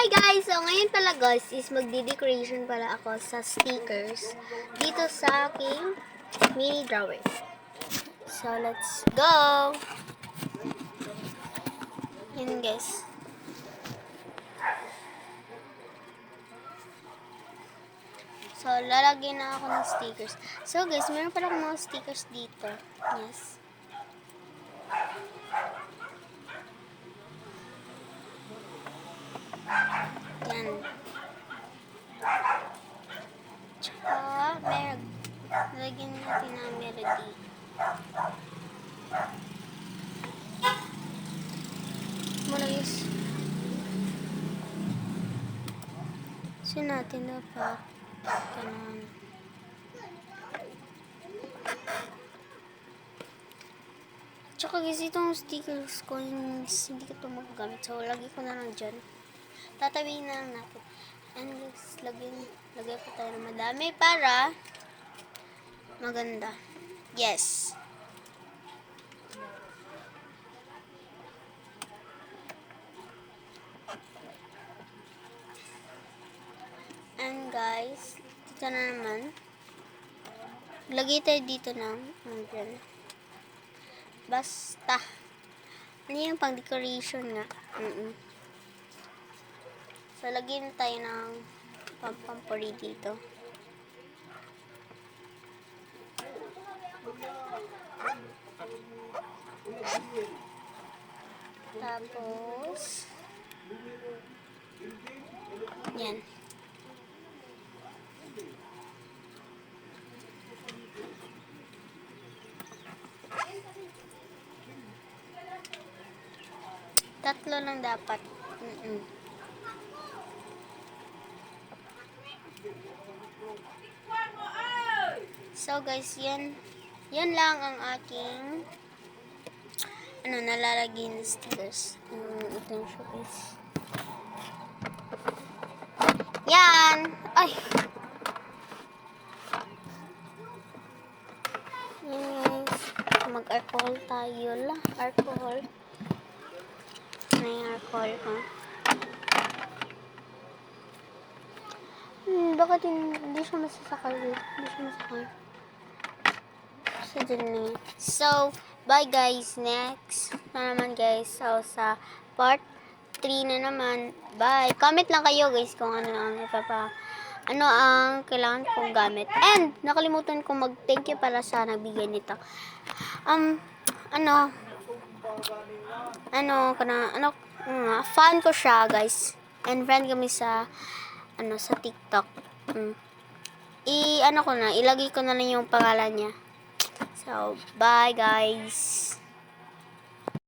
Hi guys! So ngayon pala guys is magdi-decoration pala ako sa stickers dito sa aking mini drawer. So let's go! Yun guys. So lalagyan na ako ng stickers. So guys, meron pala akong mga stickers dito. Yes. Yan. Tsaka, lagyan natin ng melody. Muna guys. So natin dapat ganun. Tsaka guys, itong stickers ko, hindi ko ito magagamit. So, lagi ko na lang dyan. Tatabihin na lang natin. And guys, lagay po tayo ng madami para maganda. Yes. And guys, dito na naman. Lagay tayo dito ng dyan. Basta. Ano yung pang decoration nga? So, lagyan tayo ng pampuri dito. Tapos, yan. Tatlo lang dapat. So guys, yan lang ang aking nalalagay na stickers. Ito yung showcase. Yan! Ay! Yan guys. Mag-alcohol tayo lang. Alcohol. May alcohol, ha? Bakit hindi siya masasakal? Hindi siya masasakal. So, bye guys. Next na naman guys. So, sa part 3 na naman. Bye. Comment lang kayo guys kung ano ang kailangan kong gamit. And, nakalimutan kong mag-thank you para sa nagbigay nito. Fan ko siya guys. And friend kami sa TikTok. Ilagay ko na lang yung pangalan niya. So, bye guys.